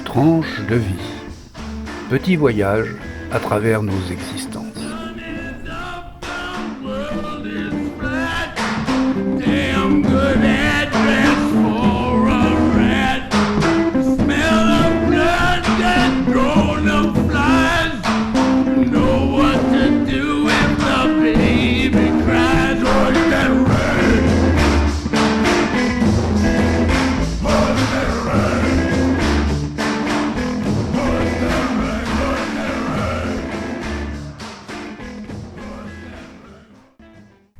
Tranche de vie. Petit voyage à travers nos existences.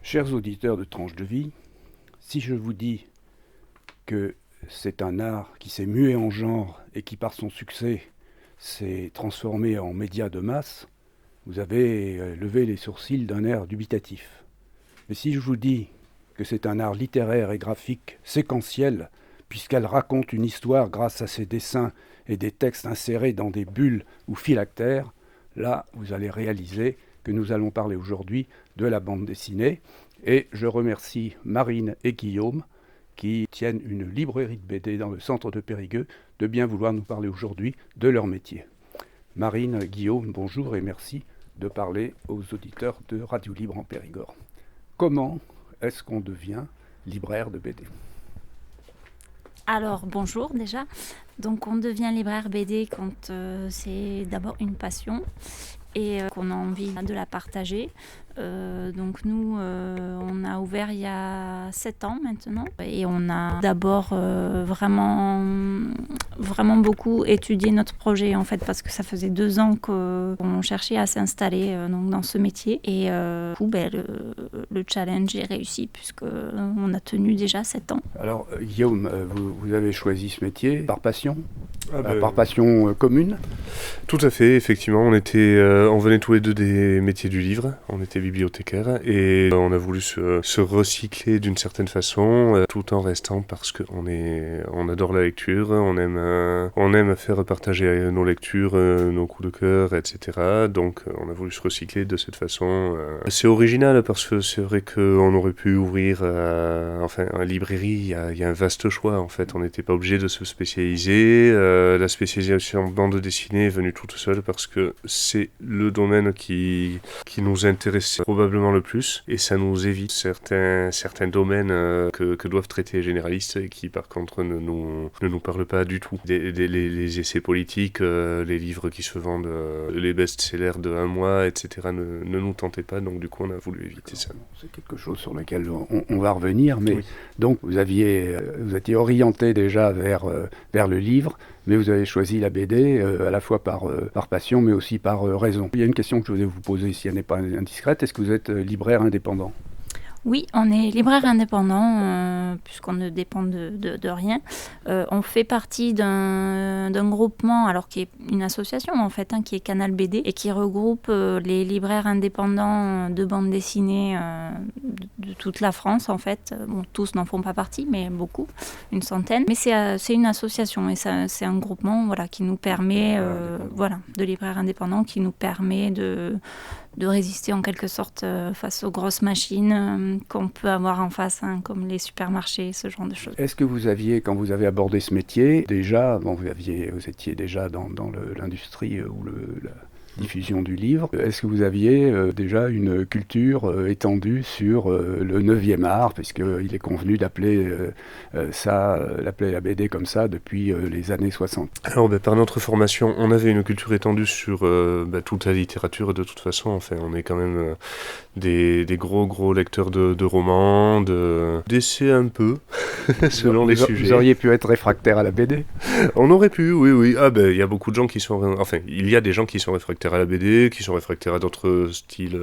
Chers auditeurs de Tranche de vie, si je vous dis que c'est un art qui s'est mué en genre et qui par son succès s'est transformé en média de masse, vous avez levé les sourcils d'un air dubitatif. Mais si je vous dis que c'est un art littéraire et graphique séquentiel, puisqu'elle raconte une histoire grâce à ses dessins et des textes insérés dans des bulles ou phylactères, là vous allez réaliser que nous allons parler aujourd'hui de la bande dessinée. Et je remercie Marine et Guillaume qui tiennent une librairie de BD dans le centre de Périgueux de bien vouloir nous parler aujourd'hui de leur métier. Marine, Guillaume, bonjour et merci de parler aux auditeurs de Radio Libre en Périgord. Comment est-ce qu'on devient libraire de BD ? Alors bonjour déjà, donc on devient libraire BD quand c'est d'abord une passion et qu'on a envie de la partager. Donc nous, on a ouvert il y a 7 ans maintenant et on a d'abord vraiment beaucoup étudié notre projet en fait parce que ça faisait 2 ans qu'on cherchait à s'installer donc dans ce métier et du coup, le challenge est réussi puisqu'on a tenu déjà 7 ans. Alors Guillaume, vous avez choisi ce métier par passion ? Par passion commune ? Tout à fait, effectivement, on venait tous les deux des métiers du livre, on était bibliothécaires et on a voulu se recycler d'une certaine façon tout en restant parce qu'on adore la lecture, on aime faire partager nos lectures, nos coups de cœur, etc. Donc on a voulu se recycler de cette façon. C'est original parce que c'est vrai qu'on aurait pu ouvrir en librairie, il y a un vaste choix en fait, on n'était pas obligé de se spécialiser. La spécialisation en bande dessinée est venue toute seule parce que c'est le domaine qui nous intéresse probablement le plus et ça nous évite certains domaines que doivent traiter les généralistes et qui par contre ne nous parlent pas du tout. Les essais politiques, les livres qui se vendent, les best-sellers de 1 mois, etc. ne nous tentaient pas, donc du coup on a voulu éviter ça. C'est quelque chose sur lequel on va revenir, mais oui. Donc vous étiez orienté déjà vers le livre, mais vous avez choisi la BD à la fois par passion, mais aussi par raison. Il y a une question que je voulais vous poser, si elle n'est pas indiscrète. Est-ce que vous êtes libraire indépendant ? Oui, on est libraire indépendant, puisqu'on ne dépend de rien. On fait partie d'un groupement, alors qui est une association en fait, qui est Canal BD, et qui regroupe les libraires indépendants de bande dessinée de toute la France en fait. Bon, tous n'en font pas partie, mais beaucoup, une centaine. Mais c'est une association, et c'est un groupement qui nous permet, de libraires indépendants, qui nous permet de résister en quelque sorte face aux grosses machines qu'on peut avoir en face, comme les supermarchés, ce genre de choses. Est-ce que vous aviez, quand vous avez abordé ce métier, déjà, vous étiez déjà dans l'industrie ou la diffusion du livre, est-ce que vous aviez déjà une culture étendue sur le 9e art, puisqu'il est convenu d'appeler la BD comme ça depuis les années 60 ? Alors, par notre formation, on avait une culture étendue sur toute la littérature, de toute façon. Enfin, on est quand même des gros lecteurs de romans, d'essais un peu, selon les sujets. Vous auriez pu être réfractaire à la BD ? On aurait pu, oui. Il y a beaucoup de gens qui sont... Enfin, il y a des gens qui sont réfractaires réfractaires à la BD, qui sont réfractaires à d'autres styles,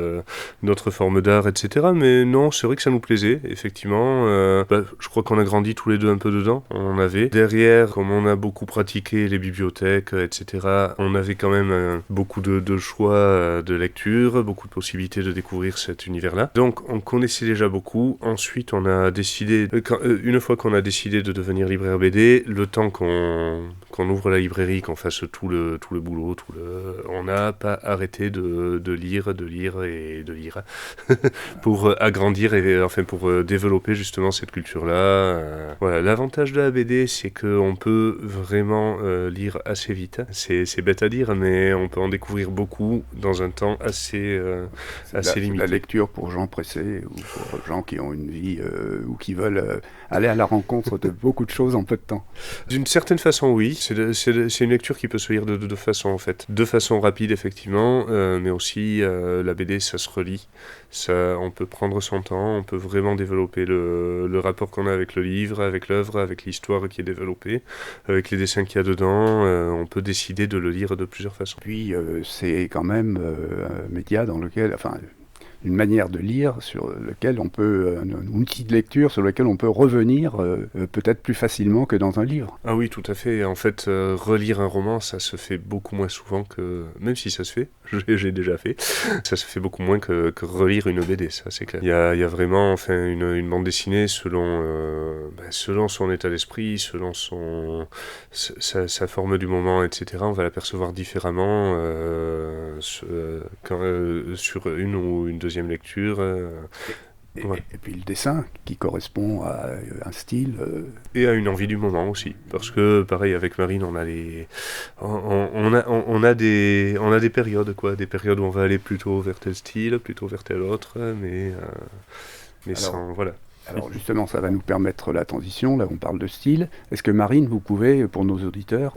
d'autres formes d'art, etc. Mais non, c'est vrai que ça nous plaisait, effectivement. Je crois qu'on a grandi tous les deux un peu dedans. On avait derrière, comme on a beaucoup pratiqué les bibliothèques, etc., on avait quand même beaucoup de choix de lecture, beaucoup de possibilités de découvrir cet univers-là. Donc on connaissait déjà beaucoup. Ensuite, on a décidé, une fois qu'on a décidé de devenir libraire BD, le temps qu'on ouvre la librairie, qu'on fasse tout le boulot, on n'a pas arrêté de lire pour agrandir et enfin pour développer justement cette culture-là. Voilà, l'avantage de la BD, c'est qu'on peut vraiment lire assez vite. C'est bête à dire, mais on peut en découvrir beaucoup dans un temps assez limité. La lecture pour gens pressés ou pour gens qui ont une vie ou qui veulent aller à la rencontre de beaucoup de choses en peu de temps. D'une certaine façon, oui. C'est une lecture qui peut se lire de deux façons, en fait. De façon rapide, effectivement, mais aussi la BD, ça se relit. On peut prendre son temps, on peut vraiment développer le rapport qu'on a avec le livre, avec l'œuvre, avec l'histoire qui est développée, avec les dessins qu'il y a dedans. On peut décider de le lire de plusieurs façons. Puis, c'est quand même un média dans lequel... une manière de lire sur lequel on peut, un outil de lecture sur lequel on peut revenir peut-être plus facilement que dans un livre. Ah oui, tout à fait. En fait, relire un roman, ça se fait beaucoup moins souvent que... Même si ça se fait, j'ai déjà fait, ça se fait beaucoup moins que relire une BD, ça c'est clair. Il y a vraiment une bande dessinée selon son état d'esprit, selon sa forme du moment, etc. On va l'apercevoir différemment sur une ou une deuxième lecture. Et puis le dessin qui correspond à un style. Et à une envie du moment aussi. Parce que pareil avec Marine, on a des périodes, quoi. Des périodes où on va aller plutôt vers tel style, plutôt vers tel autre, mais voilà. Alors justement, ça va nous permettre la transition, là on parle de style. Est-ce que Marine, vous pouvez, pour nos auditeurs,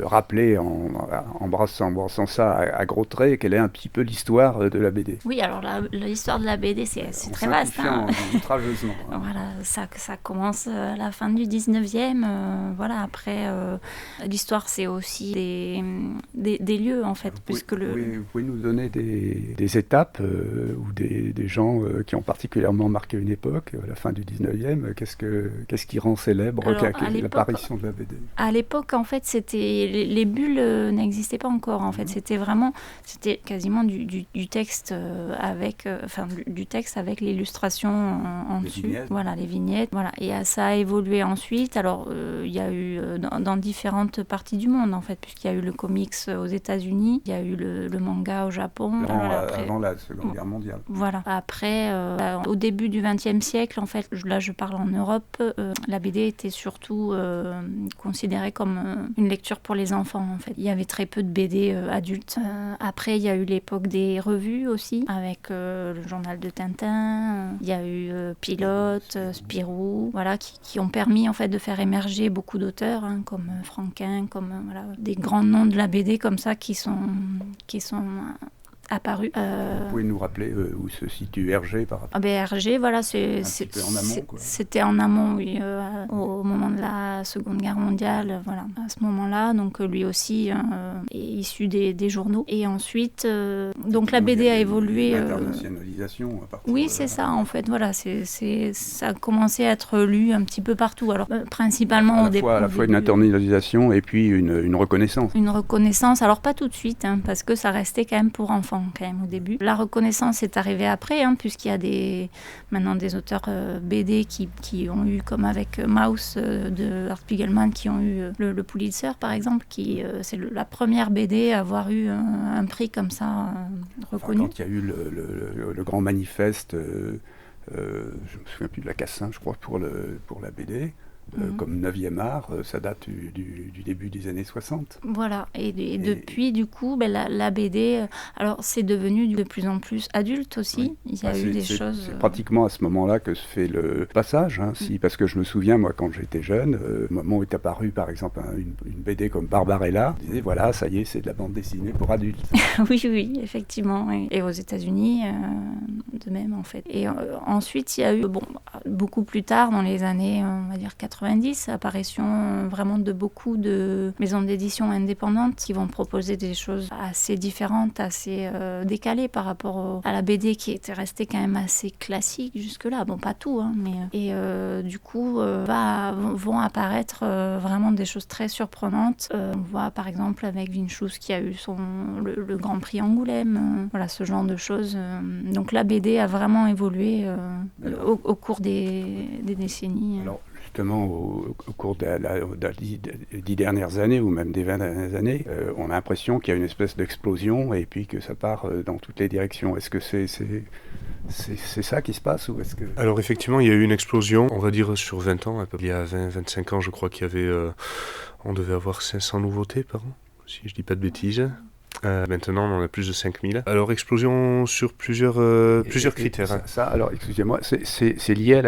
rappeler en brassant ça à gros traits, quelle est un petit peu l'histoire de la BD? Oui, alors l'histoire de la BD, c'est très vaste. Outrageusement. Voilà, ça commence à la fin du 19e. Voilà, après, l'histoire, c'est aussi des lieux, en fait. Vous pouvez nous donner des étapes ou des gens qui ont particulièrement marqué une époque, la fin du 19e, qu'est-ce qui rend célèbre l'apparition de la BD? À l'époque, en fait, les bulles n'existaient pas encore. En fait, c'était quasiment du texte du texte avec l'illustration en dessus. Vignettes. Voilà, les vignettes. Voilà, et ça a évolué ensuite. Alors, il y a eu dans différentes parties du monde, en fait, puisqu'il y a eu le comics aux États-Unis, il y a eu le manga au Japon. Avant la Seconde Guerre mondiale. Voilà. Après, au début du XXe siècle, en fait, là je parle en Europe, la BD était surtout considérée comme une lecture pour les enfants, en fait. Il y avait très peu de BD adultes. Après, il y a eu l'époque des revues aussi, avec le journal de Tintin. Il y a eu Pilote, Spirou, voilà, qui ont permis en fait de faire émerger beaucoup d'auteurs, comme Franquin, comme des grands noms de la BD comme ça qui sont apparu. Vous pouvez nous rappeler où se situe Hergé par rapport Hergé, voilà, c'est en amont, quoi. C'était en amont, oui, au moment de la Seconde Guerre mondiale, voilà, à ce moment-là. Donc lui aussi est issu des journaux. Et ensuite, donc la BD a évolué. L'internationalisation. Oui, c'est ça, en fait. Voilà, ça a commencé à être lu un petit peu partout. Alors principalement à la fois une internalisation et puis une reconnaissance. Une reconnaissance. Alors pas tout de suite, parce que ça restait quand même pour enfants. Quand même au début. La reconnaissance est arrivée après, puisqu'il y a maintenant des auteurs BD qui ont eu, comme avec Maus de Art Spiegelman, qui ont eu le Pulitzer par exemple, c'est la première BD à avoir eu un prix comme ça reconnu. Quand il y a eu le grand manifeste, je me souviens plus de la Cassin, je crois, pour la BD. Comme 9e art, ça date du début des années 60. Voilà, et depuis, du coup, la BD, alors c'est devenu de plus en plus adulte aussi. Oui. Il y a eu des choses... C'est pratiquement à ce moment-là que se fait le passage, parce que je me souviens, moi, quand j'étais jeune, au moment où est apparue, par exemple, une BD comme Barbarella, on disait, voilà, ça y est, c'est de la bande dessinée pour adultes. Oui, effectivement. Oui. Et aux États-Unis, de même, en fait. Et ensuite, il y a eu, beaucoup plus tard, dans les années, on va dire 80, 90, apparition vraiment de beaucoup de maisons d'édition indépendantes qui vont proposer des choses assez différentes, assez décalées par rapport à la BD qui était restée quand même assez classique jusque-là. Bon, pas tout, hein, mais... Et du coup, vont apparaître vraiment des choses très surprenantes. On voit par exemple avec Vinchous qui a eu le Grand Prix Angoulême, voilà, ce genre de choses. Donc la BD a vraiment évolué au cours des décennies. Alors, justement, au cours des 10 dernières années, ou même des 20 dernières années, on a l'impression qu'il y a une espèce d'explosion et puis que ça part dans toutes les directions. Est-ce que c'est ça qui se passe ou est-ce que... Alors effectivement, il y a eu une explosion, on va dire sur 20 ans. Il y a 20-25 ans, je crois qu'il y avait... on devait avoir 500 nouveautés par an, si je dis pas de bêtises. Maintenant, on en a plus de 5000. Alors, explosion sur plusieurs critères. Alors, excusez-moi, c'est lié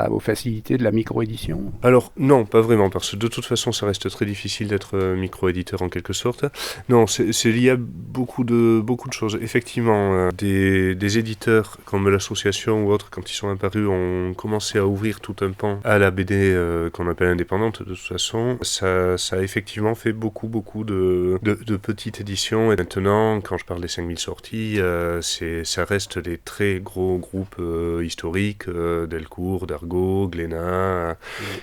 aux facilités de la micro-édition? Alors, non, pas vraiment, parce que de toute façon, ça reste très difficile d'être micro-éditeur en quelque sorte. Non, c'est lié à beaucoup de choses. Effectivement, des éditeurs comme l'association ou autres, quand ils sont apparus, ont commencé à ouvrir tout un pan à la BD qu'on appelle indépendante. De toute façon, ça a effectivement fait beaucoup de petites éditions. Et maintenant, quand je parle des 5000 sorties, ça reste des très gros groupes historiques, Delcourt, Dargaud, Glénat,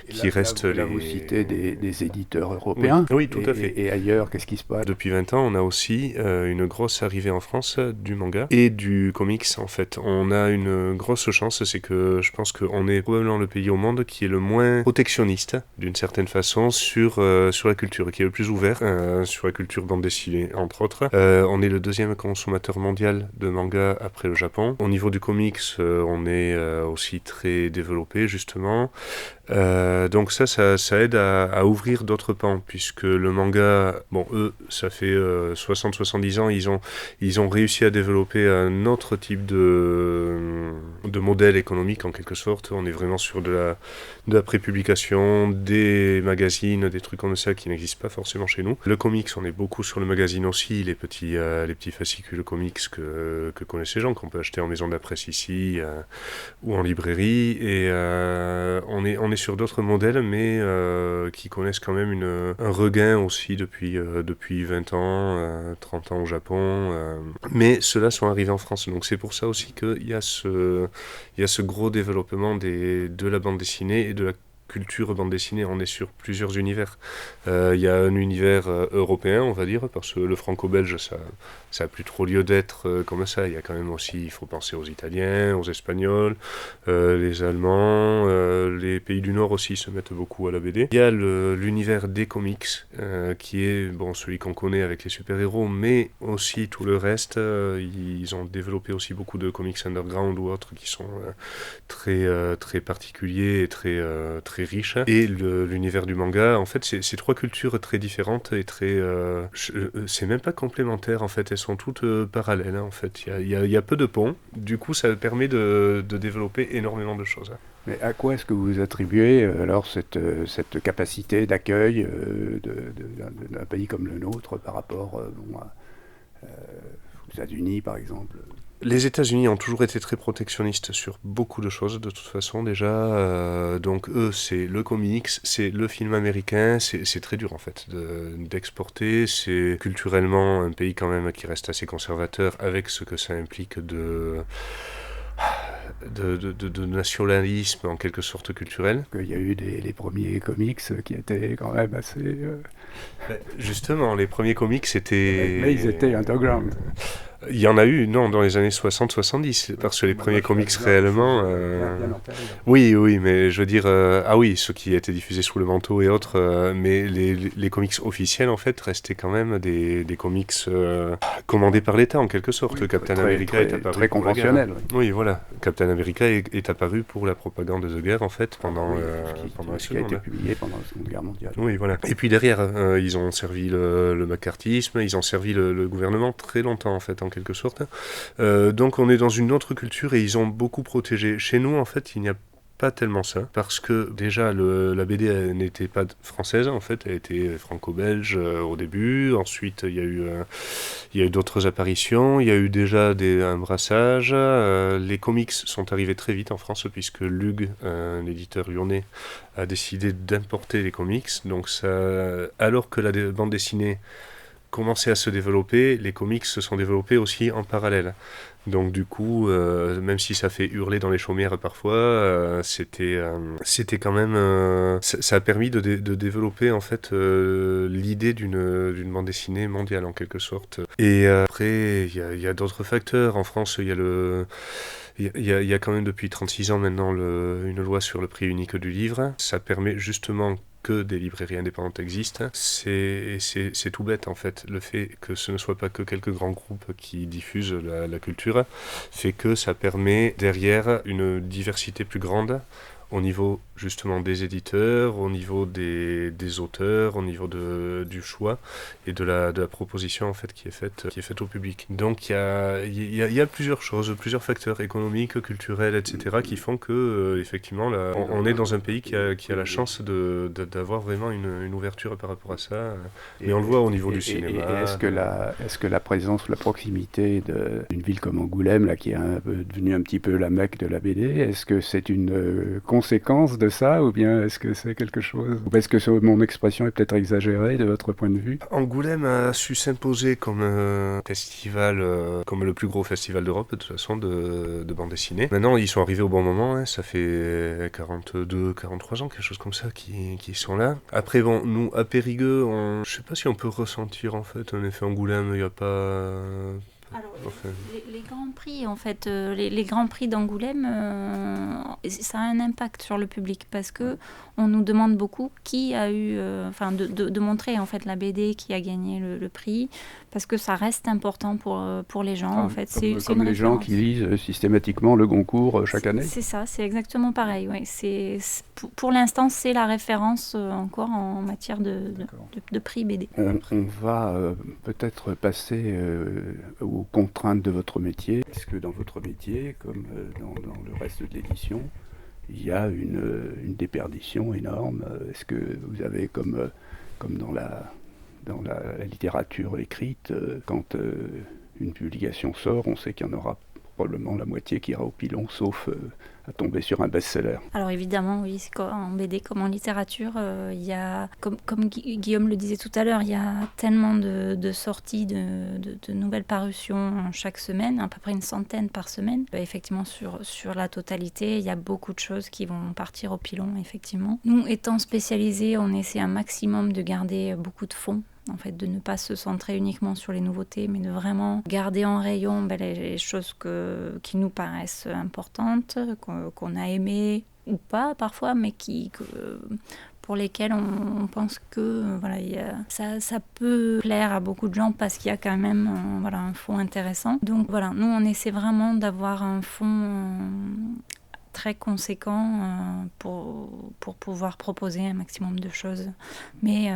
qui restent là, vous citez des éditeurs européens. Oui, tout à fait. Et ailleurs, qu'est-ce qui se passe? Depuis 20 ans, on a aussi une grosse arrivée en France du manga et du comics, en fait. On a une grosse chance, c'est que je pense qu'on est probablement le pays au monde qui est le moins protectionniste, d'une certaine façon, sur la culture, qui est le plus ouvert sur la culture bande dessinée, entre autres. On est le deuxième consommateur mondial de manga après le Japon. Au niveau du comics, on est aussi très développé, justement. Donc ça aide à ouvrir d'autres pans, puisque le manga, bon, eux, ça fait 60-70 ans, ils ont réussi à développer un autre type de modèle économique, en quelque sorte. On est vraiment sur de la prépublication, des magazines, des trucs comme ça qui n'existent pas forcément chez nous. Le comics, on est beaucoup sur le magazine aussi, les petits fascicules comics que connaissent les gens, qu'on peut acheter en maison de la presse ici ou en librairie, et on est sur d'autres modèles, mais qui connaissent quand même un regain aussi depuis 20 ans, 30 ans au Japon. Mais ceux-là sont arrivés en France, donc c'est pour ça aussi qu'il y a ce gros développement de la bande dessinée et de la culture bande dessinée. On est sur plusieurs univers. Il y a un univers européen, on va dire, parce que le franco-belge, ça a plus trop lieu d'être comme ça. Il y a quand même aussi, il faut penser aux Italiens, aux Espagnols, les Allemands, les pays du Nord aussi se mettent beaucoup à la BD. Il y a l'univers des comics, qui est celui qu'on connaît avec les super-héros, mais aussi tout le reste. Ils ont développé aussi beaucoup de comics underground ou autres qui sont très particuliers et très riches. Et l'univers du manga, en fait, c'est trois cultures très différentes et c'est même pas complémentaire, en fait. Elles sont toutes parallèles, hein, en fait. Il y a peu de ponts. Du coup, ça permet de développer énormément de choses. Mais à quoi est-ce que vous attribuez alors cette capacité d'accueil d'un pays comme le nôtre par rapport aux États-Unis, par exemple? Les États-Unis ont toujours été très protectionnistes sur beaucoup de choses, de toute façon, déjà. Donc, eux, c'est le comics, c'est le film américain. C'est très dur, en fait, d'exporter. C'est culturellement un pays, quand même, qui reste assez conservateur, avec ce que ça implique de nationalisme, en quelque sorte, culturel. Il y a eu les premiers comics qui étaient quand même assez... Justement, les premiers comics, c'était... Mais ils étaient underground. Il y en a eu, non, dans les années 60-70, parce que les premiers comics réellement... Oui, mais je veux dire... ceux qui étaient diffusés sous le manteau et autres, mais les comics officiels, en fait, restaient quand même des comics commandés par l'État, en quelque sorte. Oui, Captain America est apparu très conventionnel. Oui, voilà. Captain America est apparu pour la propagande de guerre, en fait, pendant la qui a été publié pendant la Seconde Guerre mondiale. Oui, voilà. Et puis derrière, ils ont servi le macartisme, ils ont servi le gouvernement très longtemps, en fait, en quelque sorte. Donc on est dans une autre culture et ils ont beaucoup protégé. Chez nous, en fait, il n'y a pas tellement ça, parce que déjà la BD elle n'était pas française en fait, elle était franco-belge au début, ensuite il y a eu d'autres apparitions, il y a eu déjà un brassage, les comics sont arrivés très vite en France puisque Lug, un éditeur lyonnais, a décidé d'importer les comics, donc ça, alors que la bande dessinée commençait à se développer, les comics se sont développés aussi en parallèle. Donc du coup, même si ça fait hurler dans les chaumières parfois, c'était quand même... ça a permis de développer en fait l'idée d'une bande dessinée mondiale en quelque sorte. Et après, il y a d'autres facteurs. En France, il y a quand même depuis 36 ans maintenant une loi sur le prix unique du livre. Ça permet justement que des librairies indépendantes existent. C'est tout bête en fait. Le fait que ce ne soit pas que quelques grands groupes qui diffusent la culture fait que ça permet derrière une diversité plus grande au niveau justement des éditeurs, au niveau des auteurs, au niveau du choix et de la proposition en fait qui est faite au public. Donc il y a plusieurs choses, plusieurs facteurs économiques, culturels, etc. qui font que effectivement là, on est dans un pays qui a la chance d'avoir vraiment une ouverture par rapport à ça. Mais on le voit au niveau du cinéma. Et est-ce que la présence ou la proximité d'une ville comme Angoulême, là, qui est devenue un petit peu la Mecque de la BD, est-ce que c'est une conséquence de ça, ou bien est-ce que c'est quelque chose, ou est-ce que mon expression est peut-être exagérée de votre point de vue? Angoulême a su s'imposer comme festival, comme le plus gros festival d'Europe de toute façon de bande dessinée. Maintenant ils sont arrivés au bon moment, hein, ça fait 42, 43 ans, quelque chose comme ça qui sont là. Après bon, nous à Périgueux, je sais pas si on peut ressentir en fait un effet Angoulême, il n'y a pas... Alors, les grands prix, en fait, les grands prix d'Angoulême, ça a un impact sur le public parce que on nous demande beaucoup qui a eu, de montrer en fait la BD qui a gagné le prix, parce que ça reste important pour les gens. En fait, c'est comme les gens qui lisent systématiquement le Goncourt chaque année. C'est ça, c'est exactement pareil. Ouais. Pour l'instant, c'est la référence encore en matière de prix BD. On va peut-être passer aux contraintes de votre métier. Est-ce que dans votre métier, comme dans le reste de l'édition, il y a une déperdition énorme? Est-ce que vous avez, comme dans la littérature écrite, quand une publication sort, on sait qu'il y en aura probablement la moitié qui ira au pilon, sauf à tomber sur un best-seller. Alors évidemment, oui, en BD comme en littérature, il y a, comme Guillaume le disait tout à l'heure, il y a tellement de sorties, de nouvelles parutions chaque semaine, à peu près une centaine par semaine. Effectivement, sur la totalité, il y a beaucoup de choses qui vont partir au pilon, effectivement. Nous, étant spécialisés, on essaie un maximum de garder beaucoup de fonds. En fait, de ne pas se centrer uniquement sur les nouveautés, mais de vraiment garder en rayon les choses qui nous paraissent importantes, qu'on a aimées ou pas parfois, mais pour lesquelles on pense que ça peut plaire à beaucoup de gens parce qu'il y a quand même un fond intéressant. Donc voilà, nous on essaie vraiment d'avoir un fond très conséquent pour pouvoir proposer un maximum de choses. Mais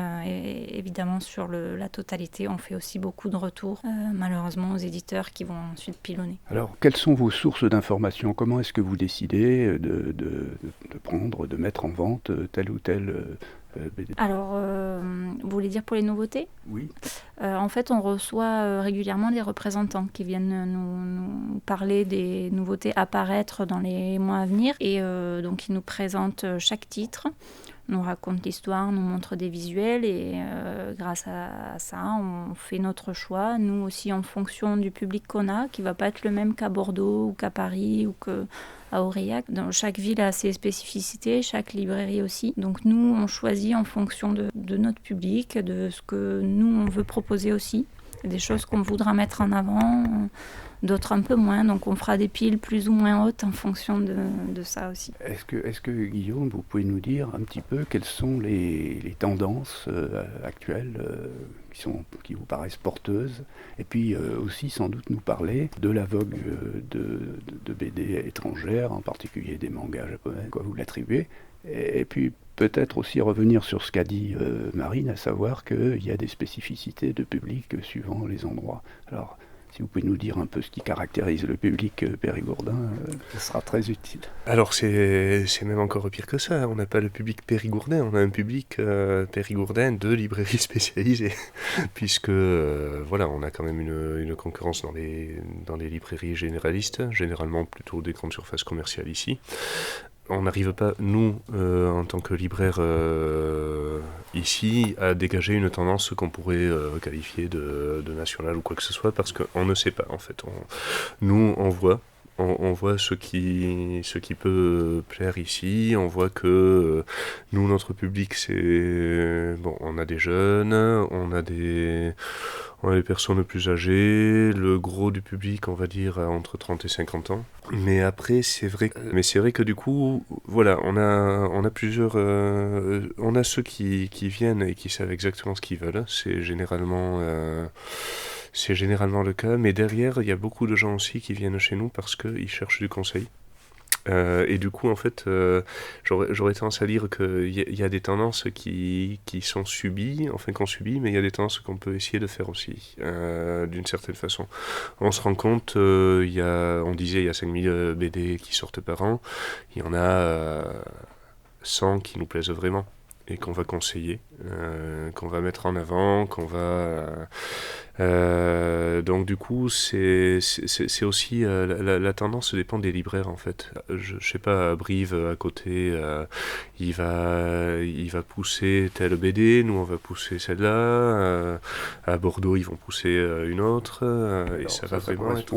évidemment, sur la totalité, on fait aussi beaucoup de retours, malheureusement, aux éditeurs qui vont ensuite pilonner. Alors, quelles sont vos sources d'informations? Comment est-ce que vous décidez de prendre, de mettre en vente telle ou telle BD? Alors, vous voulez dire pour les nouveautés? Oui. En fait, on reçoit régulièrement des représentants qui viennent nous parler des nouveautés à paraître dans les mois à venir. Et donc, ils nous présentent chaque titre, nous racontent l'histoire, nous montrent des visuels. Et grâce à ça, on fait notre choix. Nous aussi, en fonction du public qu'on a, qui ne va pas être le même qu'à Bordeaux ou qu'à Paris ou qu'à Aurillac. Dans chaque ville a ses spécificités, chaque librairie aussi. Donc nous, on choisit en fonction de notre public, de ce que nous, on veut proposer aussi. Des choses qu'on voudra mettre en avant, d'autres un peu moins. Donc on fera des piles plus ou moins hautes en fonction de ça aussi. Est-ce que Guillaume, vous pouvez nous dire un petit peu quelles sont les tendances actuelles qui vous paraissent porteuses, et puis aussi sans doute nous parler de la vogue de BD étrangères, en particulier des mangas japonais, quoi vous l'attribuez, et puis peut-être aussi revenir sur ce qu'a dit Marine, à savoir qu'il y a des spécificités de public suivant les endroits. Alors, Si vous pouvez nous dire un peu ce qui caractérise le public périgourdin, ce sera très utile. Alors c'est même encore pire que ça, on n'a pas le public périgourdin, on a un public périgourdin de librairies spécialisées, puisque voilà, on a quand même une concurrence dans les librairies généralistes, généralement plutôt des grandes surfaces commerciales ici. On n'arrive pas, nous, en tant que libraire ici, à dégager une tendance qu'on pourrait qualifier de nationale ou quoi que ce soit, parce qu'on ne sait pas, en fait. Nous, on voit ce qui peut plaire ici, on voit que nous, notre public, c'est... Bon, on a des jeunes, on a des personnes plus âgées, le gros du public, on va dire, a entre 30 et 50 ans. Mais après, c'est vrai que du coup, voilà, on a plusieurs... on a ceux qui viennent et qui savent exactement ce qu'ils veulent, c'est généralement le cas, mais derrière, il y a beaucoup de gens aussi qui viennent chez nous parce qu'ils cherchent du conseil. Et du coup, en fait, j'aurais tendance à dire qu'il y a des tendances qui sont subies, enfin qu'on subit, mais il y a des tendances qu'on peut essayer de faire aussi, d'une certaine façon. On se rend compte, on disait il y a 5000 BD qui sortent par an, il y en a 100 qui nous plaisent vraiment et qu'on va conseiller, qu'on va mettre en avant, qu'on va... donc du coup, c'est aussi... la tendance dépend des libraires, en fait. Je sais pas, à Brive, à côté, il va pousser telle BD, nous on va pousser celle-là, à Bordeaux, ils vont pousser une autre, et ça va vraiment être...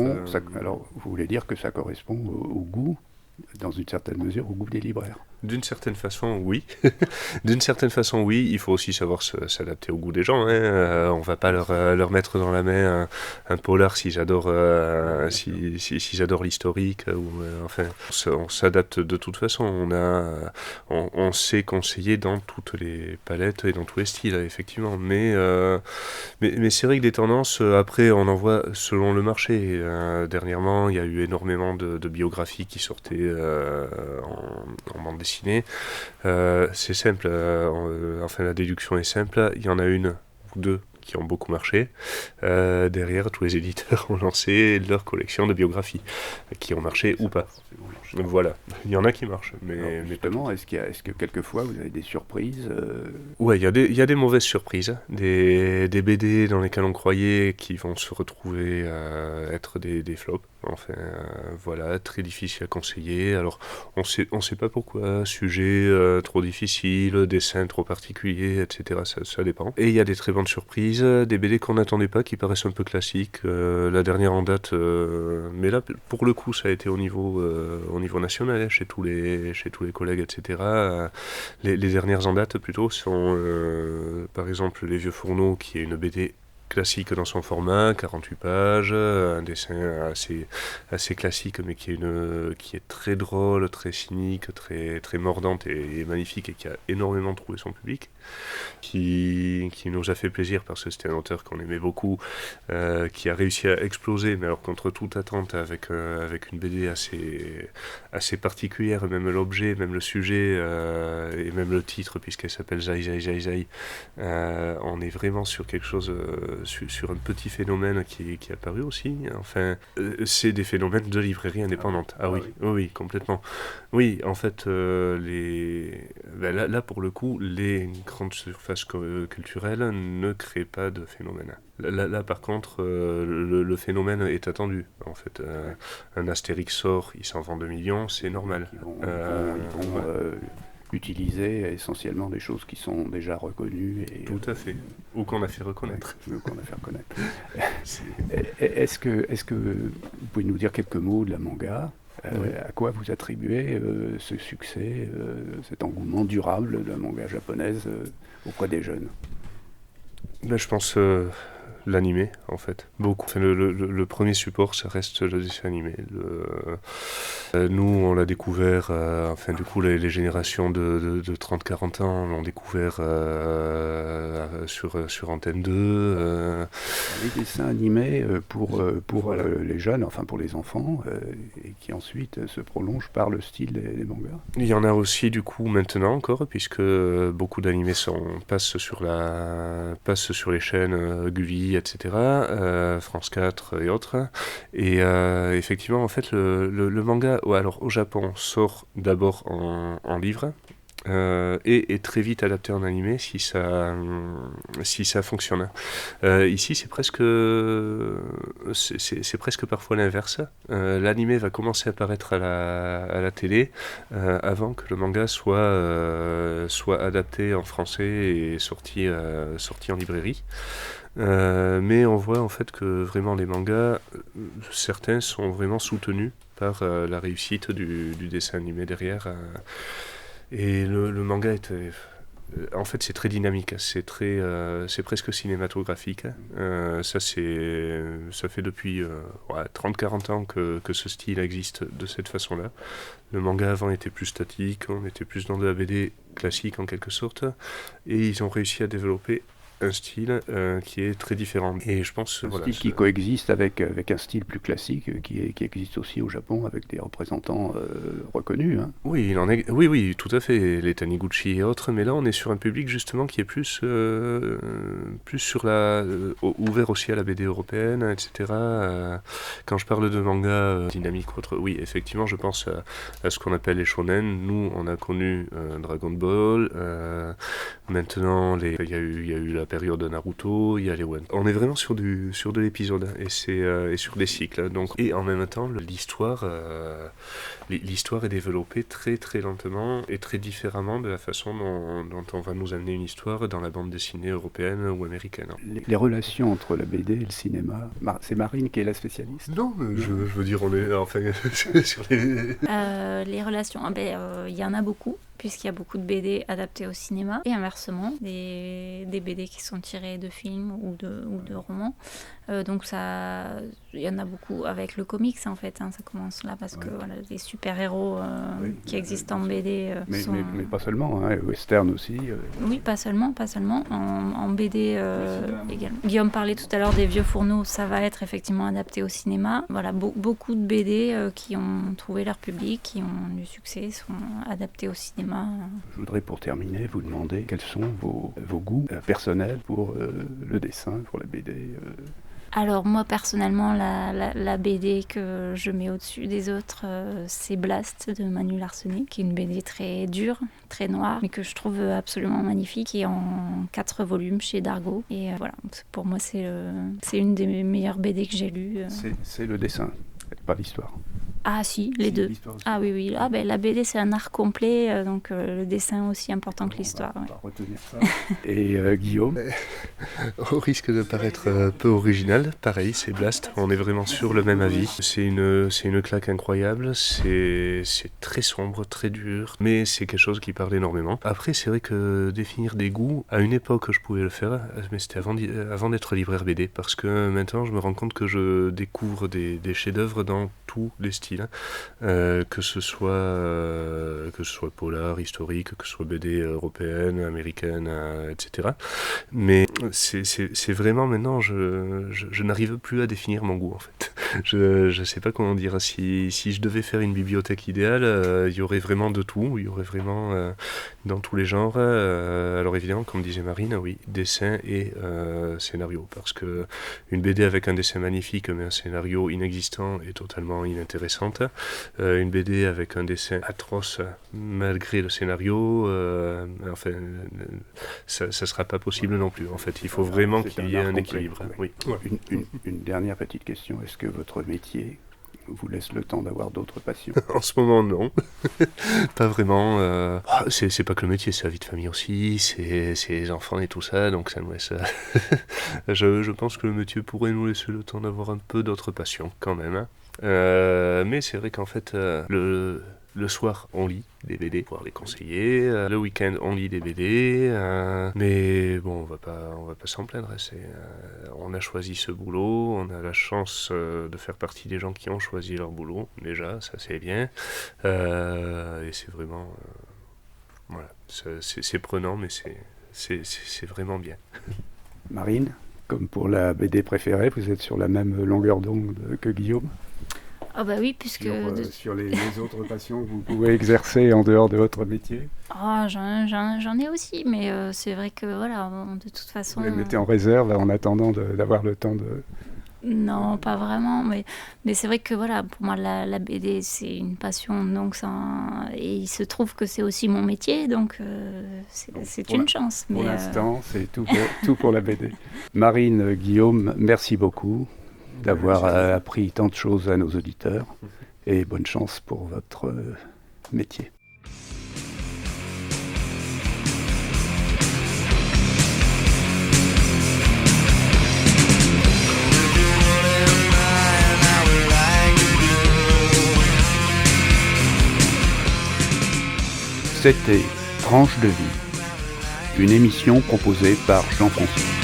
Alors, vous voulez dire que ça correspond au goût, dans une certaine mesure, au goût des libraires? D'une certaine façon, oui. D'une certaine façon, oui. Il faut aussi savoir s'adapter au goût des gens. On va pas leur mettre dans la main un polar si j'adore si j'adore l'historique. Enfin, on s'adapte de toute façon. On sait conseiller dans toutes les palettes et dans tous les styles, effectivement. Mais c'est vrai que des tendances, après, on en voit selon le marché. Dernièrement, il y a eu énormément de biographies qui sortaient en bande dessinée. C'est simple, enfin la déduction est simple, il y en a une ou deux qui ont beaucoup marché. Derrière, tous les éditeurs ont lancé leur collection de biographies, qui ont marché ou pas. Voilà, il y en a qui marchent. Mais justement, est-ce que quelquefois vous avez des surprises Ouais, il y a des mauvaises surprises, des BD dans lesquels on croyait qui vont se retrouver être des flops. Enfin, voilà, très difficile à conseiller. Alors, on sait pas pourquoi, sujet trop difficile, dessin trop particulier, etc. Ça dépend. Et il y a des très bonnes surprises, des BD qu'on n'attendait pas, qui paraissent un peu classiques. La dernière en date, mais là, pour le coup, ça a été au niveau national, chez tous les collègues, etc. Les dernières en date, plutôt, sont, par exemple, Les Vieux Fourneaux, qui est une BD classique dans son format, 48 pages, un dessin assez classique, mais qui est très drôle, très cynique, très, très mordante et magnifique, et qui a énormément trouvé son public, qui nous a fait plaisir parce que c'était un auteur qu'on aimait beaucoup, qui a réussi à exploser, mais alors contre toute attente, avec une BD assez particulière, même l'objet, même le sujet, et même le titre, puisqu'elle s'appelle Zai Zai Zai Zai. On est vraiment sur quelque chose... sur un petit phénomène qui est apparu aussi. Enfin, c'est des phénomènes de librairie indépendante. Ah oui, oui, complètement. Oui, en fait, là, pour le coup, les grandes surfaces culturelles ne créent pas de phénomène. Là, par contre, le phénomène est attendu. En fait, un Astérix sort, il s'en vend 2 millions, c'est normal. Ils vont utiliser essentiellement des choses qui sont déjà reconnues. Tout à fait. Ou qu'on a fait reconnaître. Est-ce que vous pouvez nous dire quelques mots de la manga? À quoi vous attribuez ce succès, cet engouement durable de la manga japonaise auprès des jeunes? Je pense l'animé, en fait. Beaucoup. Enfin, le premier support, ça reste le dessin animé. Nous, on l'a découvert, enfin, du coup, les générations de 30-40 ans l'ont découvert sur Antenne 2. Les dessins animés pour les jeunes, enfin pour les enfants, et qui ensuite se prolongent par le style des mangas. Il y en a aussi, du coup, maintenant encore, puisque beaucoup d'animés passent sur les chaînes Gulli, Movie, etc., France 4 et autres. Et effectivement, en fait, le manga, alors, au Japon, sort d'abord en livre. Et est très vite adapté en animé si ça fonctionne. Ici, c'est presque parfois l'inverse. L'animé va commencer à apparaître à la télé avant que le manga soit adapté en français et sorti en librairie. Mais on voit en fait que vraiment les mangas, certains sont vraiment soutenus par la réussite du dessin animé derrière. Et le manga est... en fait, c'est très dynamique, c'est presque cinématographique. Ça fait depuis 30-40 ans que ce style existe de cette façon-là. Le manga avant était plus statique, on était plus dans de la BD classique en quelque sorte, et ils ont réussi à développer un style qui est très différent. Et je pense style qui coexiste avec un style plus classique qui existe aussi au Japon avec des représentants reconnus. Hein. Oui, oui, tout à fait, les Taniguchi et autres, mais là on est sur un public justement qui est plus sur ouvert aussi à la BD européenne, etc. Quand je parle de manga dynamique ou autre, oui, effectivement, je pense à ce qu'on appelle les shonen. Nous, on a connu Dragon Ball. Maintenant, il y a eu la période de Naruto, il y a les One. On est vraiment sur de l'épisode et sur des cycles. Donc, et en même temps, l'histoire est développée très très lentement et très différemment de la façon dont on va nous amener une histoire dans la bande dessinée européenne ou américaine. Les relations entre la BD et le cinéma, c'est Marine qui est la spécialiste. Non, mais je veux dire, on est enfin sur les relations, il y en a beaucoup, puisqu'il y a beaucoup de BD adaptés au cinéma, et inversement, des BD qui sont tirés de films ou de romans. Donc il y en a beaucoup avec le comics en fait, hein, ça commence là parce que voilà, les super-héros qui existent en BD sont... mais pas seulement, hein, western aussi. Oui, pas seulement, en BD également. Guillaume parlait tout à l'heure des vieux fourneaux, ça va être effectivement adapté au cinéma. Voilà, beaucoup de BD qui ont trouvé leur public, qui ont du succès, sont adaptés au cinéma. Je voudrais pour terminer vous demander quels sont vos goûts personnels pour le dessin, pour la BD. Alors moi personnellement la BD que je mets au-dessus des autres c'est Blast de Manu Larsenet, qui est une BD très dure, très noire, mais que je trouve absolument magnifique, qui est en 4 volumes chez Dargaud. Et voilà, pour moi c'est une des meilleures BD que j'ai lues. C'est le dessin, pas l'histoire. Ah si, les deux. Ah oui. Ah, la BD c'est un art complet, donc le dessin aussi important que l'histoire. On va retenir ça. Et Guillaume Au risque de paraître peu original, pareil, c'est Blast. On est vraiment sur le même avis. C'est une claque incroyable. C'est très sombre, très dur, mais c'est quelque chose qui parle énormément. Après, c'est vrai que définir des goûts, à une époque je pouvais le faire, mais c'était avant d'être libraire BD, parce que maintenant je me rends compte que je découvre des chefs-d'œuvre dans tous les styles. Que ce soit polar, historique, que ce soit BD européenne, américaine, etc. Mais c'est vraiment maintenant, je n'arrive plus à définir mon goût en fait. Je sais pas comment dire. Si je devais faire une bibliothèque idéale, il y aurait vraiment de tout. Il y aurait vraiment dans tous les genres. Alors évidemment, comme disait Marine, oui, dessin et scénario, parce que une BD avec un dessin magnifique mais un scénario inexistant est totalement inintéressante. Une BD avec un dessin atroce malgré le scénario, ça sera pas possible non plus. En fait, il faut vraiment qu'il y ait un équilibre. Oui. Une dernière petite question, est-ce que votre métier vous laisse le temps d'avoir d'autres passions? En ce moment, non. Pas vraiment. C'est pas que le métier, c'est la vie de famille aussi, c'est les enfants et tout ça, donc ça nous laisse... je pense que le métier pourrait nous laisser le temps d'avoir un peu d'autres passions, quand même. Hein. Mais c'est vrai qu'en fait, le soir, on lit des BD, pour les conseiller. Le week-end, on lit des BD. Mais bon, on va pas s'en plaindre. On a choisi ce boulot. On a la chance de faire partie des gens qui ont choisi leur boulot. Déjà, ça c'est bien. Et c'est vraiment... voilà, c'est prenant, mais c'est vraiment bien. Marine, comme pour la BD préférée, vous êtes sur la même longueur d'onde que Guillaume? Ah bah oui, puisque... Sur les autres passions que vous pouvez exercer en dehors de votre métier. Ah, j'en ai aussi, mais c'est vrai que voilà, de toute façon... Vous les mettez en réserve en attendant d'avoir le temps de... Non, pas vraiment, mais c'est vrai que voilà, pour moi la BD c'est une passion, donc et il se trouve que c'est aussi mon métier, donc c'est une chance. Pour l'instant, c'est tout pour la BD. Marine, Guillaume, merci beaucoup d'avoir appris tant de choses à nos auditeurs et bonne chance pour votre métier. C'était Tranche de vie, une émission proposée par Jean-François.